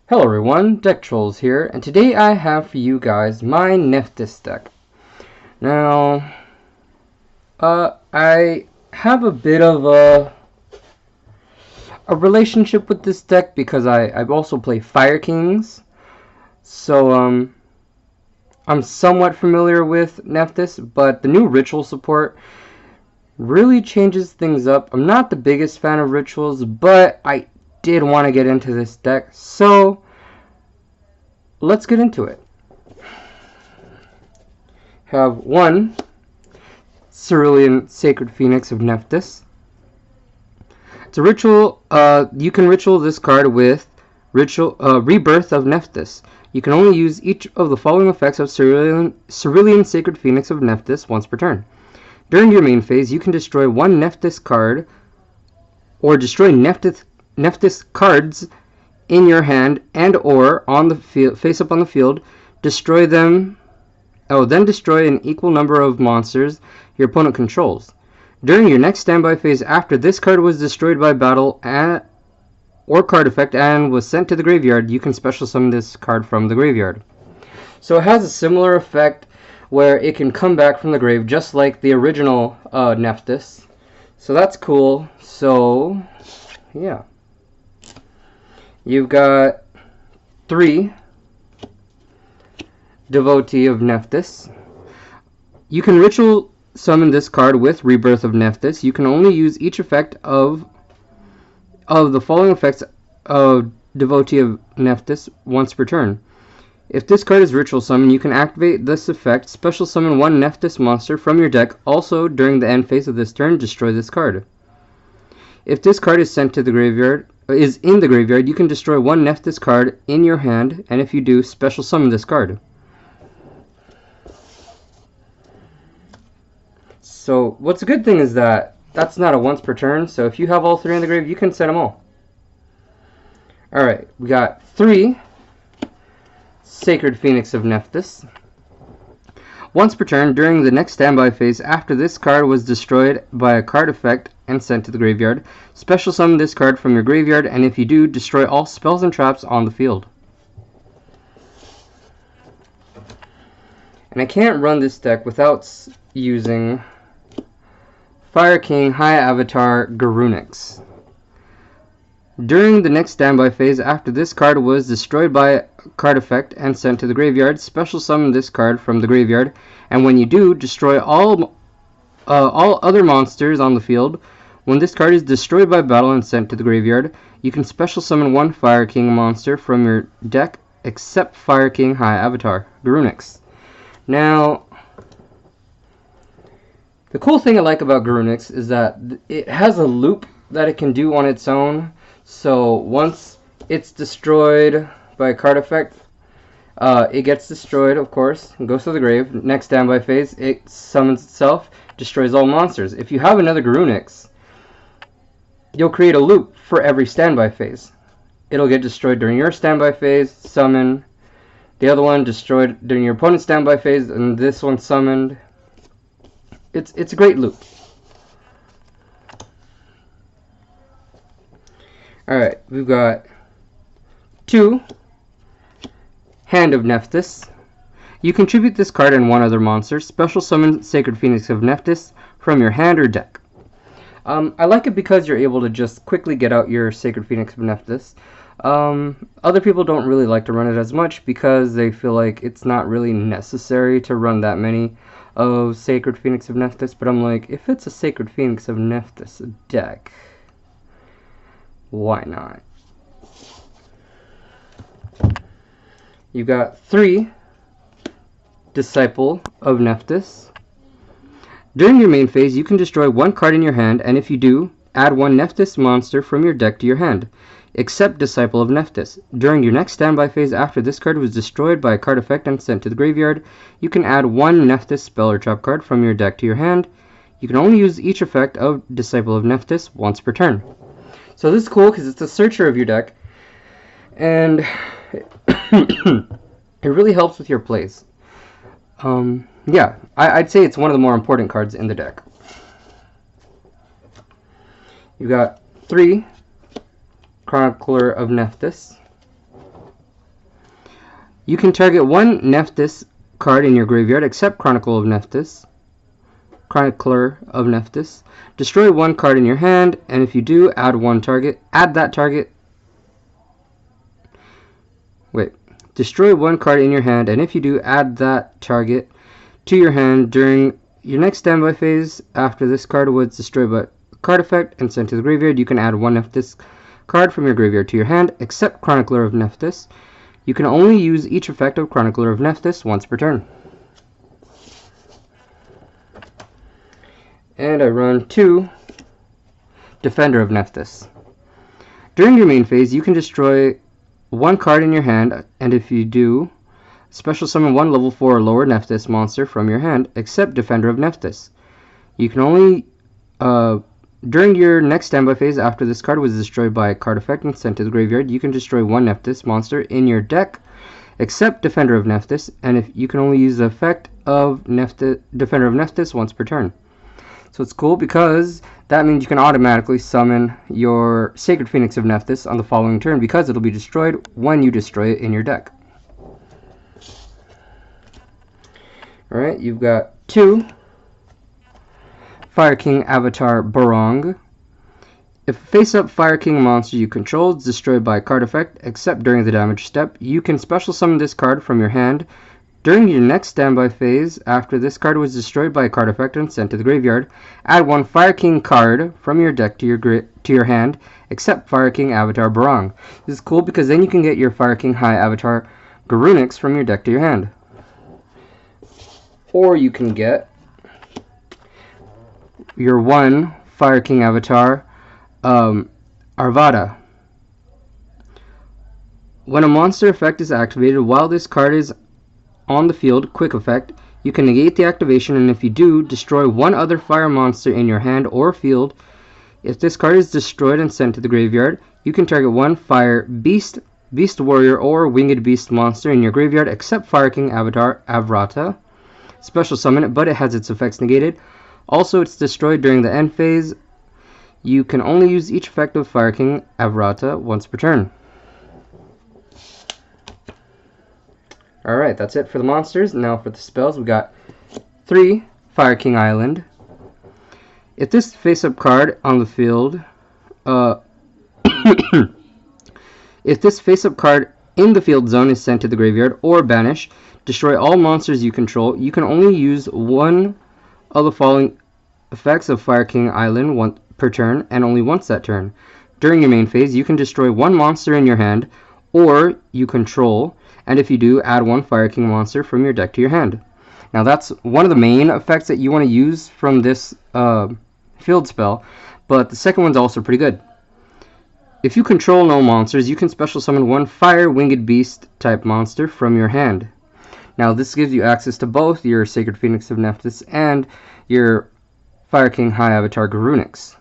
Hello everyone, DeckTrolls here, and today I have for you guys my Nephthys deck. Now, I have a bit of a relationship with this deck because I also play Fire Kings, so I'm somewhat familiar with Nephthys, but the new ritual support really changes things up. I'm not the biggest fan of rituals, but I did want to get into this deck, so let's get into it. Have one Cerulean Sacred Phoenix of Nephthys. It's a ritual. You can ritual this card with Rebirth of Nephthys. You can only use each of the following effects of Cerulean Sacred Phoenix of Nephthys once per turn. During your main phase, you can destroy one Nephthys card or destroy Nephthys cards in your hand and or on the field, face up on the field. Destroy them. Then destroy an equal number of monsters your opponent controls. During your next standby phase after this card was destroyed by battle or card effect and was sent to the graveyard, you can special summon this card from the graveyard. So it has a similar effect where it can come back from the grave just like the original Nephthys. So that's cool. So, yeah. You've got 3 Devotee of Nephthys. You can ritual summon this card with Rebirth of Nephthys. You can only use each effect of the following effects of Devotee of Nephthys once per turn. If this card is ritual summoned, you can activate this effect, special summon one Nephthys monster from your deck. Also, during the end phase of this turn, destroy this card. If this card is sent to the graveyard, is in the graveyard, you can destroy one Nephthys card in your hand, and if you do, special summon this card. So what's a good thing is that that's not a once per turn, so if you have all 3 in the grave, you can set them all. Alright, we got 3 Sacred Phoenix of Nephthys. Once per turn, during the next standby phase, after this card was destroyed by a card effect and sent to the graveyard, special summon this card from your graveyard, and if you do, destroy all spells and traps on the field. And I can't run this deck without using Fire King High Avatar Garunix. During the next standby phase, after this card was destroyed by a card effect and sent to the graveyard, special summon this card from the graveyard, and when you do, destroy all other monsters on the field. When this card is destroyed by battle and sent to the graveyard, you can special summon one Fire King monster from your deck, except Fire King High Avatar Garunix. Now, the cool thing I like about Garunix is that it has a loop that it can do on its own. So once it's destroyed by a card effect, it gets destroyed, of course, and goes to the grave. Next standby phase, it summons itself, destroys all monsters. If you have another Garunix, you'll create a loop for every standby phase. It'll get destroyed during your standby phase, summon. The other one destroyed during your opponent's standby phase, and this one summoned. It's a great loop. Alright, we've got 2 Hand of Nephthys. You contribute this card and one other monster. Special summon Sacred Phoenix of Nephthys from your hand or deck. I like it because you're able to just quickly get out your Sacred Phoenix of Nephthys. Other people don't really like to run it as much because they feel like it's not really necessary to run that many of Sacred Phoenix of Nephthys, but I'm like, if it's a Sacred Phoenix of Nephthys deck, why not? You got 3 Disciple of Nephthys. During your main phase, you can destroy one card in your hand, and if you do, add one Nephthys monster from your deck to your hand, except Disciple of Nephthys. During your next standby phase, after this card was destroyed by a card effect and sent to the graveyard, you can add one Nephthys spell or trap card from your deck to your hand. You can only use each effect of Disciple of Nephthys once per turn. So this is cool because it's a searcher of your deck, and it really helps with your plays. Yeah, I'd say it's one of the more important cards in the deck. You've got 3 Chronicler of Nephthys. You can target one Nephthys card in your graveyard except Chronicler of Nephthys. Destroy one card in your hand, and if you do, destroy one card in your hand, and if you do, add that target to your hand during your next standby phase. After this card was destroyed by a card effect and sent to the graveyard, you can add one Nephthys card from your graveyard to your hand, except Chronicler of Nephthys. You can only use each effect of Chronicler of Nephthys once per turn. And I run 2 Defender of Nephthys. During your main phase, you can destroy one card in your hand, and if you do, special summon one level 4 or lower Nephthys monster from your hand, except Defender of Nephthys. You can only, during your next standby phase, after this card was destroyed by a card effect and sent to the graveyard, you can destroy one Nephthys monster in your deck, except Defender of Nephthys, and if you can only use the effect of Defender of Nephthys once per turn. So it's cool because that means you can automatically summon your Sacred Phoenix of Nephthys on the following turn because it'll be destroyed when you destroy it in your deck. Alright, you've got 2 Fire King Avatar Barong. If a face-up Fire King monster you control is destroyed by a card effect, except during the damage step, you can special summon this card from your hand. During your next standby phase, after this card was destroyed by a card effect and sent to the graveyard, add one Fire King card from your deck to your hand, except Fire King Avatar Barong. This is cool because then you can get your Fire King High Avatar Garunix from your deck to your hand. Or you can get your one Fire King Avatar Arvada. When a monster effect is activated while this card is on the field, quick effect, you can negate the activation, and if you do, destroy one other fire monster in your hand or field. If this card is destroyed and sent to the graveyard, you can target one fire beast, beast warrior, or winged beast monster in your graveyard except Fire King Avatar Avrata. Special summon it, but it has its effects negated. Also, it's destroyed during the end phase. You can only use each effect of Fire King Avrata once per turn. Alright, that's it for the monsters. Now for the spells, we got 3 Fire King Island. If this face-up card on the field, if this face-up card in the field zone is sent to the graveyard or banished, destroy all monsters you control. You can only use one of the following effects of Fire King Island once per turn, and only once that turn. During your main phase, you can destroy one monster in your hand or you control, and if you do, add one Fire King monster from your deck to your hand. Now that's one of the main effects that you want to use from this field spell, but the second one's also pretty good. If you control no monsters, you can special summon one Fire Winged Beast type monster from your hand. Now this gives you access to both your Sacred Phoenix of Nephthys and your Fire King High Avatar Garunix.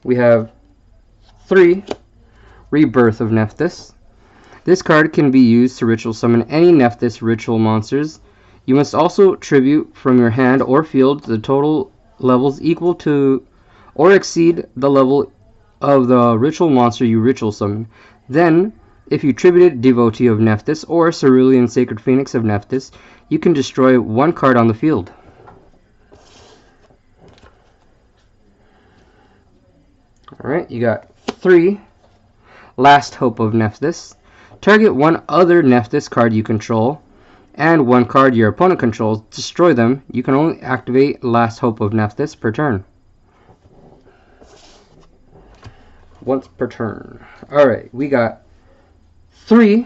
We have 3 Rebirth of Nephthys. This card can be used to ritual summon any Nephthys ritual monsters. You must also tribute from your hand or field the total levels equal to or exceed the level of the ritual monster you ritual summon. Then, if you tributed Devotee of Nephthys or Cerulean Sacred Phoenix of Nephthys, you can destroy one card on the field. Alright, you got 3 Last Hope of Nephthys. Target one other Nephthys card you control and one card your opponent controls. Destroy them. You can only activate Last Hope of Nephthys per turn. Once per turn. Alright, we got 3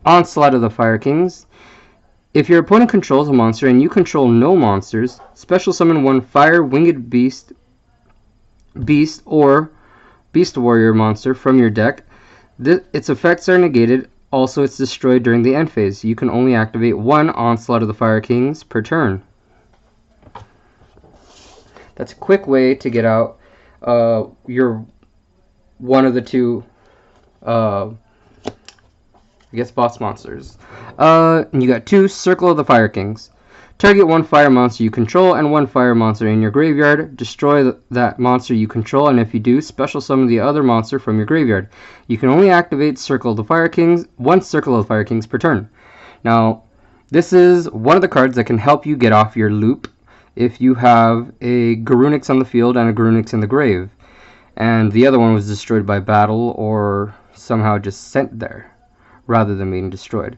Onslaught of the Fire Kings. If your opponent controls a monster and you control no monsters, special summon one Fire Winged Beast or Beast Warrior monster from your deck. Its effects are negated. Also, it's destroyed during the end phase. You can only activate one Onslaught of the Fire Kings per turn. That's a quick way to get out your one of the 2 I guess boss monsters. And you got 2 Circle of the Fire Kings. Target one fire monster you control and one fire monster in your graveyard. Destroy that monster you control, and if you do, special summon the other monster from your graveyard. You can only activate Circle of the Fire Kings, one Circle of the Fire Kings per turn. Now, this is one of the cards that can help you get off your loop if you have a Garunix on the field and a Garunix in the grave, and the other one was destroyed by battle or somehow just sent there rather than being destroyed.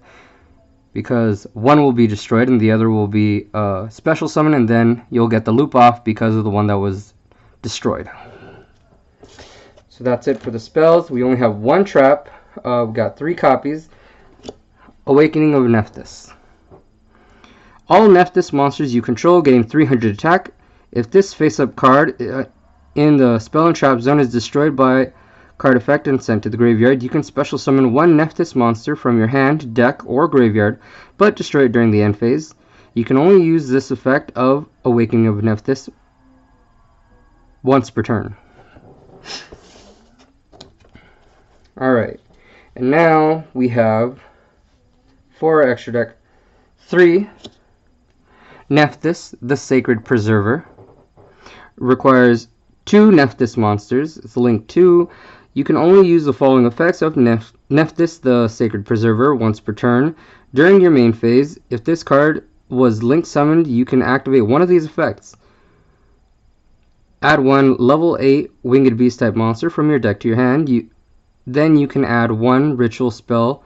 Because one will be destroyed and the other will be special summon, and then you'll get the loop off because of the one that was destroyed. So that's it for the spells. We only have one trap. We've got 3 copies. Awakening of Nephthys. All Nephthys monsters you control gain 300 attack. If this face-up card in the spell and trap zone is destroyed by card effect and sent to the graveyard, you can special summon one Nephthys monster from your hand, deck, or graveyard, but destroy it during the end phase. You can only use this effect of Awakening of Nephthys once per turn. Alright, and now we have, for our extra deck, 3 Nephthys, the Sacred Preserver. Requires 2 Nephthys monsters. It's linked to. You can only use the following effects of Nephthys, the Sacred Preserver, once per turn. During your main phase, if this card was link summoned, you can activate one of these effects. Add one level 8 Winged Beast type monster from your deck to your hand. Then you can add one ritual spell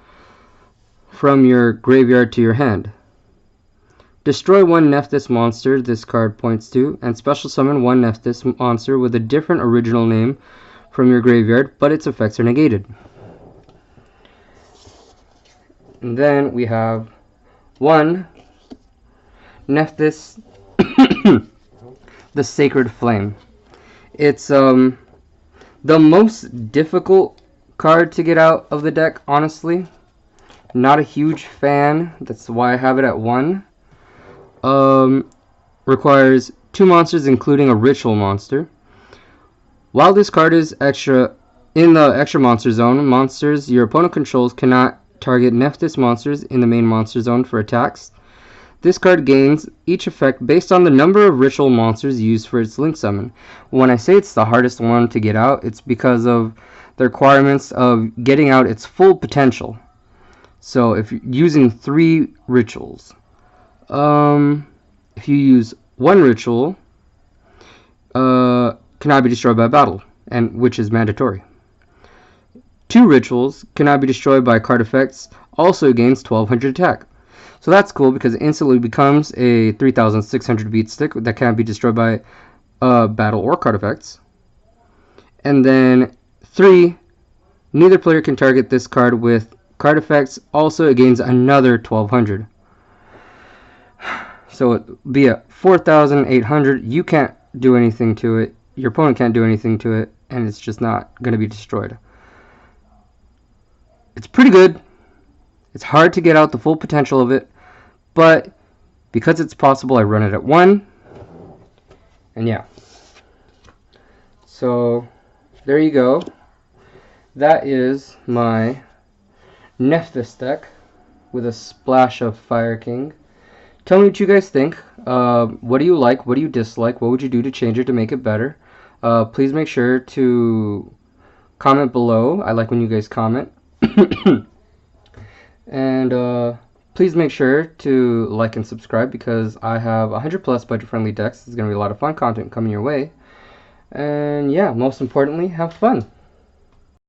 from your graveyard to your hand. Destroy one Nephthys monster this card points to, and special summon one Nephthys monster with a different original name from your graveyard, but its effects are negated. And then we have one Nephthys, the Sacred Flame. It's the most difficult card to get out of the deck, honestly. Not a huge fan, that's why I have it at 1. Requires 2 monsters including a ritual monster. While this card is extra in the extra monster zone, monsters your opponent controls cannot target Nephthys monsters in the main monster zone for attacks. This card gains each effect based on the number of ritual monsters used for its link summon. When I say it's the hardest one to get out, it's because of the requirements of getting out its full potential. So if you're using 3 rituals, if you use 1 ritual, cannot be destroyed by battle, and which is mandatory. 2 rituals cannot be destroyed by card effects, also gains 1200 attack. So that's cool because it instantly becomes a 3600 beat stick that can't be destroyed by battle or card effects. And then 3, neither player can target this card with card effects, also it gains another 1200. So it would be a 4800. You can't do anything to it. Your opponent can't do anything to it, and it's just not going to be destroyed. It's pretty good. It's hard to get out the full potential of it, but because it's possible, I run it at 1. And yeah. So there you go. That is my Nephthys deck with a splash of Fire King. Tell me what you guys think. What do you like? What do you dislike? What would you do to change it to make it better? Please make sure to comment below. I like when you guys comment. And please make sure to like and subscribe because I have 100 plus budget friendly decks. It's going to be a lot of fun content coming your way. And yeah, most importantly, have fun.